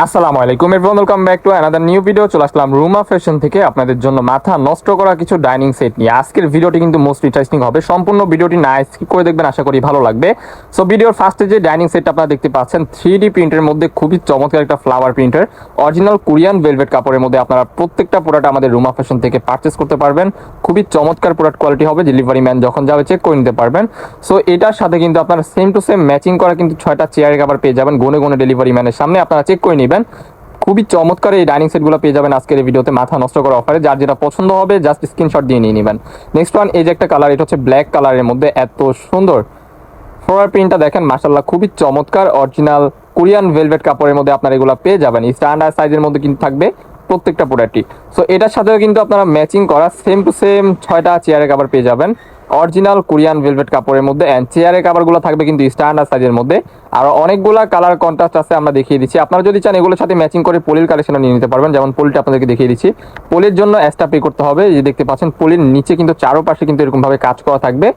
আসসালামু আলাইকুম everyone, welcome back to another new video. চলে আসলাম রুমা ফ্যাশন থেকে আপনাদের জন্য মাথা নষ্ট করা কিছু ডাইনিং সেট নিয়ে। আজকের ভিডিওটি কিন্তু মোস্ট ইন্টারেস্টিং হবে, সম্পূর্ণ ভিডিওটি না স্কিপ করে দেখবেন, আশা করি ভালো লাগবে। সো ভিডিওর ফার্স্টে যে ডাইনিং সেটটা আপনারা দেখতে পাচ্ছেন 3D প্রিন্টের মধ্যে খুবই চমৎকার একটা flower printer, original Korean velvet কাপড়ের মধ্যে আপনারা প্রত্যেকটা প্রোডাক্ট আমাদের রুমা ফ্যাশন থেকে পারচেস করতে পারবেন। খুবই চমৎকার প্রোডাক্ট কোয়ালিটি হবে, ডেলিভারি ম্যান যখন যাবে চেক করে নিতে পারবেন। সো এটার সাথে কিন্তু আপনারা সেম টু সেম ম্যাচিং করা কিন্তু 6টা চেয়ারের কাভার পেয়ে যাবেন, গুনে গুনে ডেলিভারি ম্যানের সামনে আপনারা চেক করে নেবেন। খুবই চমৎকার এই ডাইনিং সেটগুলো পেয়ে যাবেন আজকের এই ভিডিওতে মাথা নষ্ট করা অফারে। যার যেটা পছন্দ হবে জাস্ট স্ক্রিনশট দিয়ে নিয়ে নেবেন। নেক্সট ওয়ান, এই যে একটা কালার, এটা হচ্ছে ব্ল্যাক কালারের মধ্যে এত সুন্দর ফ্লোরাল প্রিন্টটা দেখেন, মাশাআল্লাহ খুবই চমৎকার। অরিজিনাল কোরিয়ান ভেলভেট কাপড়ের মধ্যে আপনারা এগুলো পেয়ে যাবেন, স্ট্যান্ডার্ড সাইজের মধ্যে কিন্তু থাকবে প্রত্যেকটা প্রোডাক্টই। সো এটার সাথেও কিন্তু আপনারা ম্যাচিং করা সেম টু সেম 6টা চেয়ারের কাভার পেয়ে যাবেন অরিজিনাল কোরিয়ান ভেলভেট কাপড়ের মধ্যে। অ্যান্ড চেয়ারের কাভারগুলো থাকবে কিন্তু স্ট্যান্ডার্ড সাইজের মধ্যে। আর অনেকগুলা কালার কন্ট্রাস্ট আছে, আমরা দেখিয়ে দিচ্ছি। আপনারা যদি চান এগুলোর সাথে ম্যাচিং করে পলির কালেকশনও নিয়ে নিতে পারবেন। যেমন পলিটা আপনাদেরকে দেখিয়ে দিচ্ছি। পলির জন্য এক্সট্রা পে করতে হবে। এই যে দেখতে পাচ্ছেন পলির নিচে কিন্তু চারোপাশে কিন্তু এরকমভাবে কাজ করা থাকবে।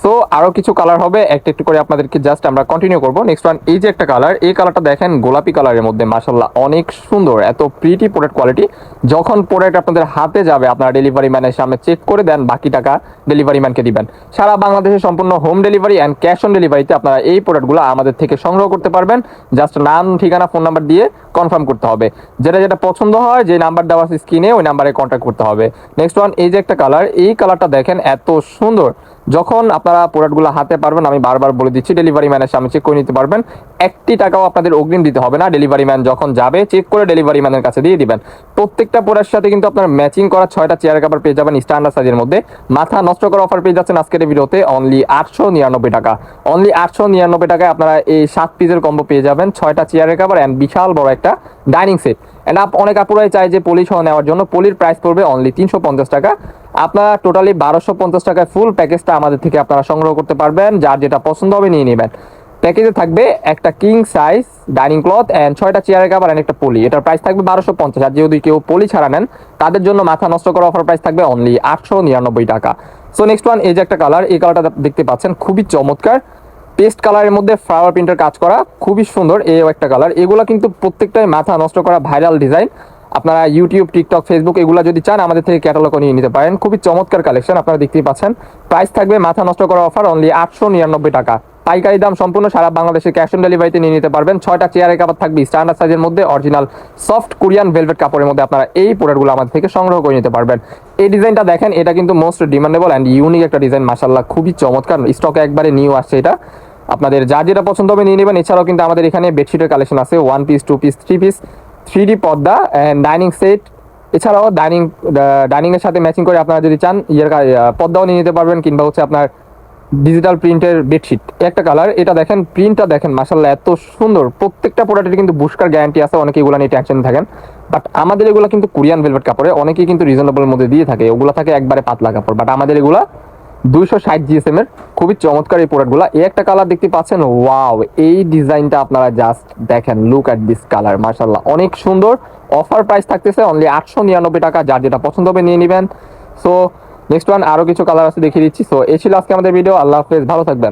সো আরো কিছু কালার হবে, একটা একটু করে আপনাদেরকে জাস্ট আমরা কন্টিনিউ করবো। নেক্সট ওয়ান, এই যে একটা কালার, এই কালারটা দেখেন গোলাপি কালারের মধ্যে, মাশাআল্লাহ অনেক সুন্দর, এত প্রিটি প্রোডাক্ট কোয়ালিটি। যখন প্রোডাক্ট আপনাদের হাতে যাবে আপনারা ডেলিভারি ম্যানের সামনে চেক করে দেন, বাকি টাকা ডেলিভারি ম্যানকে দিবেন। সারা বাংলাদেশে সম্পূর্ণ home delivery and cash on ডেলিভারিতে আপনারা এই প্রোডাক্টগুলো আমাদের থেকে সংগ্রহ করতে পারবেন। জাস্ট নাম, ঠিকানা, ফোন নাম্বার দিয়ে কনফার্ম করতে হবে। যেটা যেটা পছন্দ হয়, যে নাম্বার দেওয়া আছে স্ক্রিনে, ওই নাম্বারে কন্ট্যাক্ট করতে হবে। নেক্সট ওয়ান, এই যে একটা কালার, এই কালারটা দেখেন এত সুন্দর। যখন আপনারা প্রোডাক্টগুলো হাতে পারবেন, আমি বারবার বলে দিচ্ছি, ডেলিভারি ম্যানের সামনে চেক করে নিতে পারবেন। একটি টাকাও আপনাদের অগ্রিম দিতে হবে না, ডেলিভারি ম্যান যখন যাবে চেক করে ডেলিভারি ম্যানের কাছে দিয়ে দিবেন। প্রত্যেকটা প্রোডাক্টের সাথে কিন্তু আপনারা ম্যাচিং করা 6টা চেয়ার কাভার পেয়ে যাবেন স্ট্যান্ডার্ড সাইজের মধ্যে। মাথা নষ্ট করা অফার পেয়ে যাচ্ছেন আজকের এই ভিডিওতে অনলি 899 টাকা। অনলি 899 টাকায় আপনারা এই 7 পিসের কম্বো পেয়ে যাবেন, 6টা চেয়ারের কাভার অ্যান্ড বিশাল বড় একটা ডাইনিং সেট। এন্ড অনেক আপুরাই চাই যে পলি সহ নেওয়ার জন্য। পলির প্রাইস পড়বে অনলি 350 টাকা। আপনারা টোটালি 1250 টাকায় ফুল প্যাকেজটা আমাদের থেকে আপনারা সংগ্রহ করতে পারবেন। যার যেটা পছন্দ হবে নিয়ে নেবেন। প্যাকেজে থাকবে একটা king size dining cloth and 6টা চেয়ারের কাভার অ্যান্ড একটা পলি। এটার প্রাইস থাকবে 1250। আর যদি কেউ পলি ছাড়া নেন তাদের জন্য মাথা নষ্ট করা অফার প্রাইস থাকবে অনলি 899 টাকা। সো নেক্সট ওয়ান, এই যে একটা কালার, এই কালারটা দেখতে পাচ্ছেন খুবই চমৎকার, পেস্ট কালারের মধ্যে ফ্লাওয়ার প্রিন্টের কাজ করা, খুবই সুন্দর। এই একটা কালার, এগুলো কিন্তু প্রত্যেকটাই মাথা নষ্ট করা ভাইরাল ডিজাইন। আপনারা ইউটিউব, টিকটক, ফেসবুক এগুলো যদি চান আমাদের থেকে ক্যাটালগও নিয়ে নিতে পারেন। খুবই চমৎকার কালেকশন আপনারা দেখতেই পাচ্ছেন। প্রাইস থাকবে মাথা নষ্ট করা অফার অনলি 899 টাকা। পাইকারি দাম সম্পূর্ণ সারা বাংলাদেশে ক্যাশ অন ডেলিভারিতে নিয়ে নিতে পারবেন। 6টা চেয়ারের কাপড় থাকবে স্ট্যান্ডার্ড সাইজের মধ্যে, অরিজিনাল সফট কোরিয়ান ভেলভেট কাপড়ের মধ্যে আপনারা এই প্রোডাক্টগুলো আমাদের থেকে সংগ্রহ করে নিতে পারবেন। এই ডিজাইনটা দেখেন, এটা কিন্তু মোস্ট ডিমান্ডেবল অ্যান্ড ইউনিক একটা ডিজাইন, মাশাআল্লাহ খুবই চমৎকার। স্টকে একবারে নিউ আসছে এটা। আপনাদের যার যেটা পছন্দ হবে নিয়ে নেবেন। এছাড়াও কিন্তু আমাদের এখানে বেডশিটের কালেকশন আছে, 1 পিস, 2 পিস, 3 পিস, 3D পর্দা অ্যান্ড ডাইনিং সেট। এছাড়াও ডাইনিং এর সাথে ম্যাচিং করে আপনারা যদি চান পর্দাও নিয়ে নিতে পারবেন, কিংবা হচ্ছে আপনার ডিজিটাল প্রিন্টের বেডশিট। একটা কালার, এটা দেখেন, প্রিন্টটা দেখেন, মাশাআল্লাহ এত সুন্দর। প্রত্যেকটা প্রোডাক্টের কিন্তু বুশকার গ্যারান্টি আছে। অনেকে এগুলো নিয়ে টেনশন থাকেন, বাট আমাদের এগুলো কিন্তু কোরিয়ান ভেলভেট কাপড়ে, অনেকেই কিন্তু রিজনেবলের মধ্যে দিয়ে থাকে, ওগুলো থাকে একবারে পাতলা কাপড়। বাট আমাদের এগুলা 260 জিএসএম এর খুবই চমৎকার এই প্রোডাক্টগুলো। এই একটা কালার দেখতে পাচ্ছেন, ওয়াও, এই ডিজাইনটা আপনারা জাস্ট দেখেন, লুক অ্যাট দিস কালার, মাশাআল্লাহ অনেক সুন্দর। অফার প্রাইস থাকতেছে অনলি 899 টাকা। যার যেটা পছন্দ হবে নিয়ে নেবেন। সো নেক্সট ওয়ান, আরো কিছু কালার আছে দেখিয়ে দিচ্ছি। সো এই ছিল আজকে আমাদের ভিডিও। আল্লাহ হাফেজ, ভালো থাকবেন।